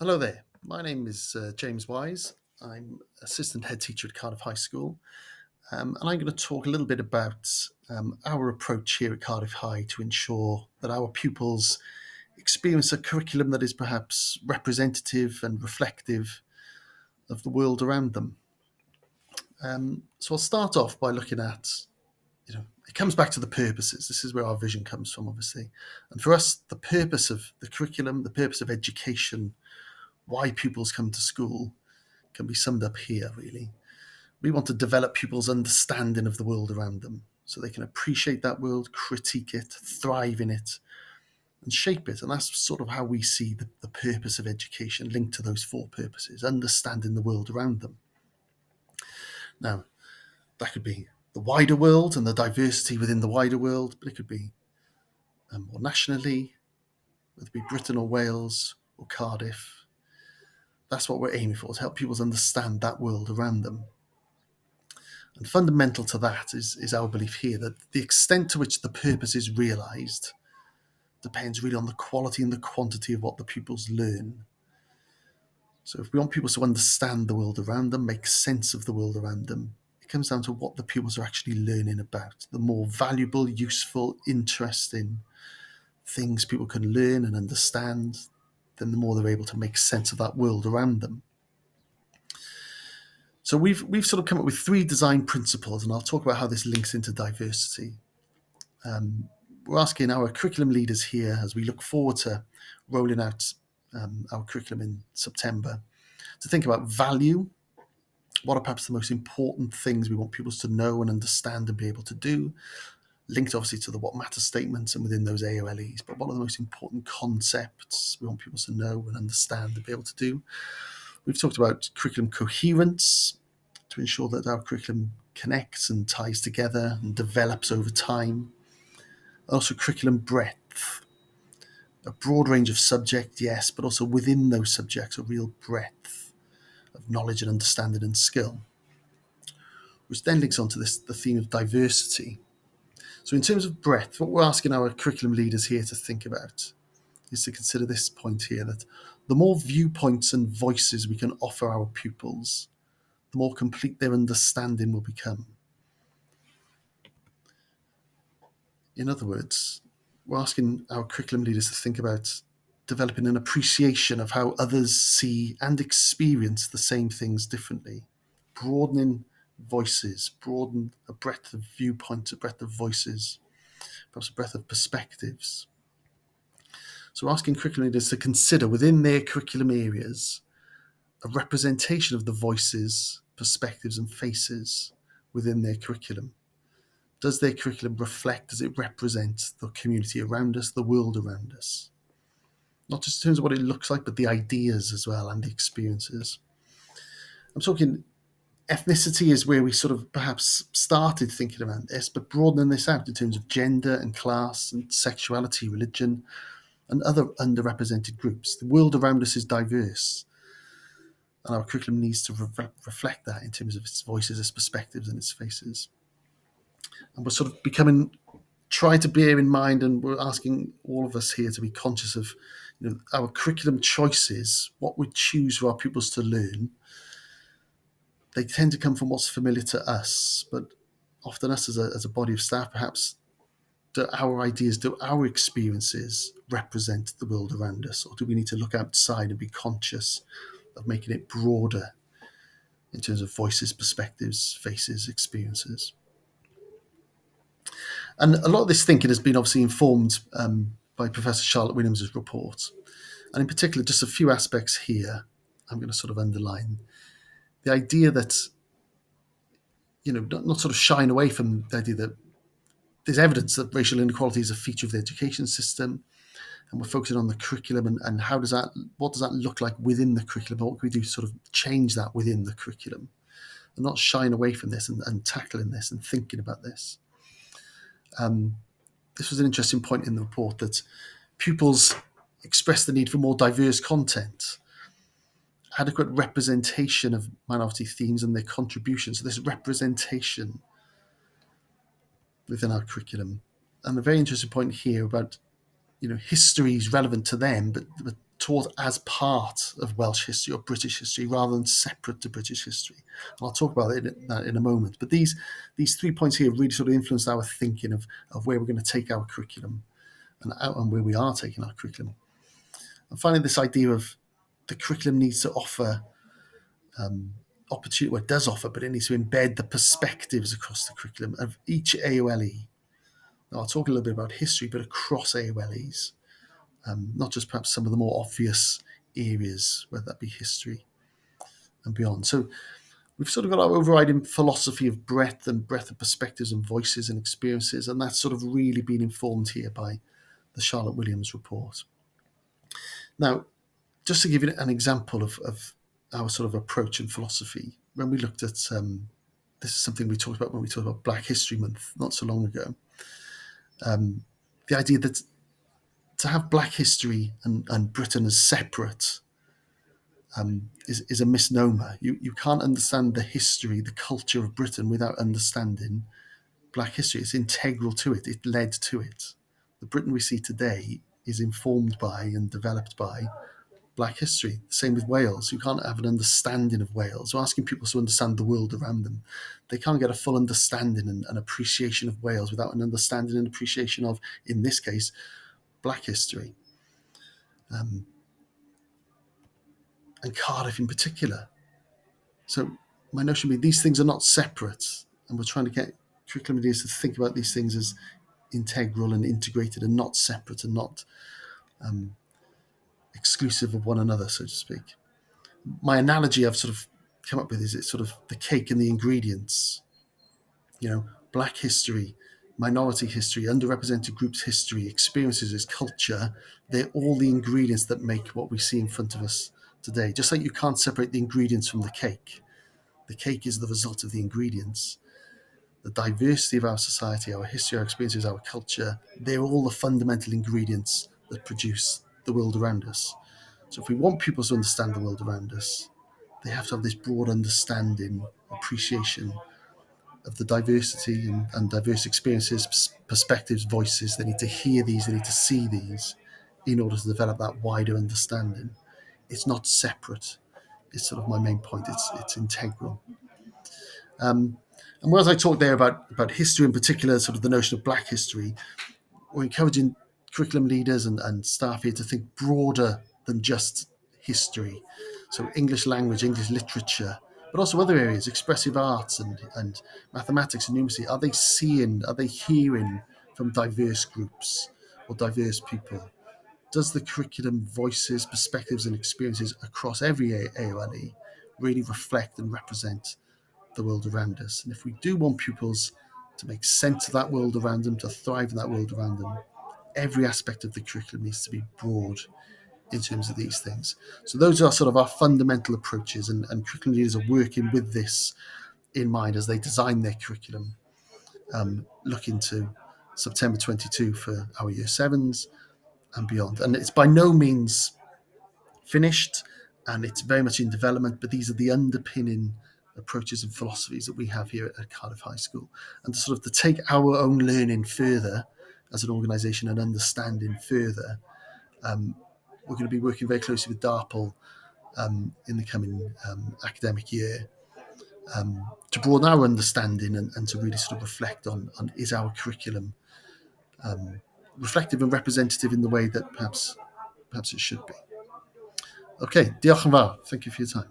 Hello there. My name is James Wise. I'm assistant head teacher at Cardiff High School, and I'm going to talk a little bit about our approach here at Cardiff High to ensure that our pupils experience a curriculum that is perhaps representative and reflective of the world around them. So I'll start off by looking at, it comes back to the purposes. This is where our vision comes from, obviously. And for us, the purpose of the curriculum, the purpose of education, why pupils come to school can be summed up here, really. We want to develop pupils' understanding of the world around them so they can appreciate that world, critique it, thrive in it, and shape it. And that's sort of how we see the purpose of education linked to those four purposes, understanding the world around them. Now, that could be the wider world and the diversity within the wider world, but it could be more nationally, whether it be Britain or Wales or Cardiff. That's what we're aiming for, to help pupils understand that world around them. And fundamental to that is our belief here that the extent to which the purpose is realised depends really on the quality and the quantity of what the pupils learn. So if we want pupils to understand the world around them, make sense of the world around them, it comes down to what the pupils are actually learning about. The more valuable, useful, interesting things people can learn and understand, then the more they're able to make sense of that world around them. So we've sort of come up with three design principles, and I'll talk about how this links into diversity. We're asking our curriculum leaders here, as we look forward to rolling out our curriculum in September, to think about value. What are perhaps the most important things we want pupils to know and understand and be able to do? Linked obviously to the what matters statements and within those AOLEs, but what are the most important concepts we want pupils to know and understand and be able to do? We've talked about curriculum coherence to ensure that our curriculum connects and ties together and develops over time. Also curriculum breadth, a broad range of subjects, yes, but also within those subjects, a real breadth of knowledge and understanding and skill, which then links onto the theme of diversity. So in terms of breadth, what we're asking our curriculum leaders here to think about is to consider this point here, that the more viewpoints and voices we can offer our pupils, the more complete their understanding will become. In other words, we're asking our curriculum leaders to think about developing an appreciation of how others see and experience the same things differently, broadening voices, broaden a breadth of viewpoints, a breadth of voices, perhaps a breadth of perspectives. So we're asking curriculum leaders to consider within their curriculum areas a representation of the voices, perspectives and faces within their curriculum. Does their curriculum reflect, does it represent the community around us, the world around us? Not just in terms of what it looks like, but the ideas as well and the experiences. I'm talking ethnicity is where we sort of perhaps started thinking about this, but broadening this out in terms of gender and class and sexuality, religion, and other underrepresented groups. The world around us is diverse, and our curriculum needs to reflect that in terms of its voices, its perspectives, and its faces. And we're sort of trying to bear in mind, and we're asking all of us here to be conscious of our curriculum choices, what we choose for our pupils to learn. They tend to come from what's familiar to us, but often us as a body of staff, perhaps, do our ideas, do our experiences represent the world around us, or do we need to look outside and be conscious of making it broader in terms of voices, perspectives, faces, experiences? And a lot of this thinking has been obviously informed by Professor Charlotte Williams' report. And in particular, just a few aspects here I'm going to sort of underline. The idea that, not sort of shying away from the idea that there's evidence that racial inequality is a feature of the education system, and we're focusing on the curriculum and what does that look like within the curriculum? What can we do to sort of change that within the curriculum? And not shying away from this and tackling this and thinking about this. This was an interesting point in the report that pupils expressed the need for more diverse content, adequate representation of minority themes and their contributions. So this representation within our curriculum. And a very interesting point here about, history is relevant to them, but taught as part of Welsh history or British history rather than separate to British history. And I'll talk about that in a moment. But these 3 points here really sort of influenced our thinking of where we're going to take our curriculum and where we are taking our curriculum. And finally, this idea of the curriculum needs to offer opportunity, well, it does offer, but it needs to embed the perspectives across the curriculum of each AOLE. Now, I'll talk a little bit about history, but across AOLEs, not just perhaps some of the more obvious areas, whether that be history and beyond. So we've sort of got our overriding philosophy of breadth of perspectives and voices and experiences, and that's sort of really been informed here by the Charlotte Williams report. Now, just to give you an example of our sort of approach and philosophy, when we looked at, this is something we talked about when we talked about Black History Month not so long ago, the idea that to have Black history and Britain as separate is a misnomer. You can't understand the history, the culture of Britain without understanding Black history. It's integral to it. It led to it. The Britain we see today is informed by and developed by Black history. The same with Wales. You can't have an understanding of Wales. Or asking people to understand the world around them. They can't get a full understanding and appreciation of Wales without an understanding and appreciation of, in this case, Black history. And Cardiff in particular. So my notion would be these things are not separate, and we're trying to get curriculum ideas to think about these things as integral and integrated and not separate and not exclusive of one another, so to speak. My analogy I've sort of come up with is it's sort of the cake and the ingredients. Black history, minority history, underrepresented groups history, experiences as culture, they're all the ingredients that make what we see in front of us today. Just like you can't separate the ingredients from the cake. The cake is the result of the ingredients. The diversity of our society, our history, our experiences, our culture, they're all the fundamental ingredients that produce the world around us. So if we want pupils to understand the world around us, they have to have this broad understanding, appreciation of the diversity and diverse experiences, perspectives, voices. They need to hear these, they need to see these in order to develop that wider understanding. It's not separate. It's sort of my main point. It's integral. And whereas I talked there about history in particular, sort of the notion of Black history, we're encouraging curriculum leaders and staff here to think broader than just history. So English language, English literature, but also other areas, expressive arts and mathematics and numeracy. Are they hearing from diverse groups or diverse people? Does the curriculum voices, perspectives and experiences across every AOLE really reflect and represent the world around us? And if we do want pupils to make sense of that world around them, to thrive in that world around them, every aspect of the curriculum needs to be broad in terms of these things. So those are sort of our fundamental approaches, and curriculum leaders are working with this in mind as they design their curriculum, looking to September 22 for our Year 7s and beyond. And it's by no means finished, and it's very much in development, but these are the underpinning approaches and philosophies that we have here at Cardiff High School. And to take our own learning further as an organisation and understanding further, we're going to be working very closely with DARPL in the coming academic year to broaden our understanding and to really sort of reflect on is our curriculum reflective and representative in the way that perhaps it should be. Okay, diolch yn fawr. Thank you for your time.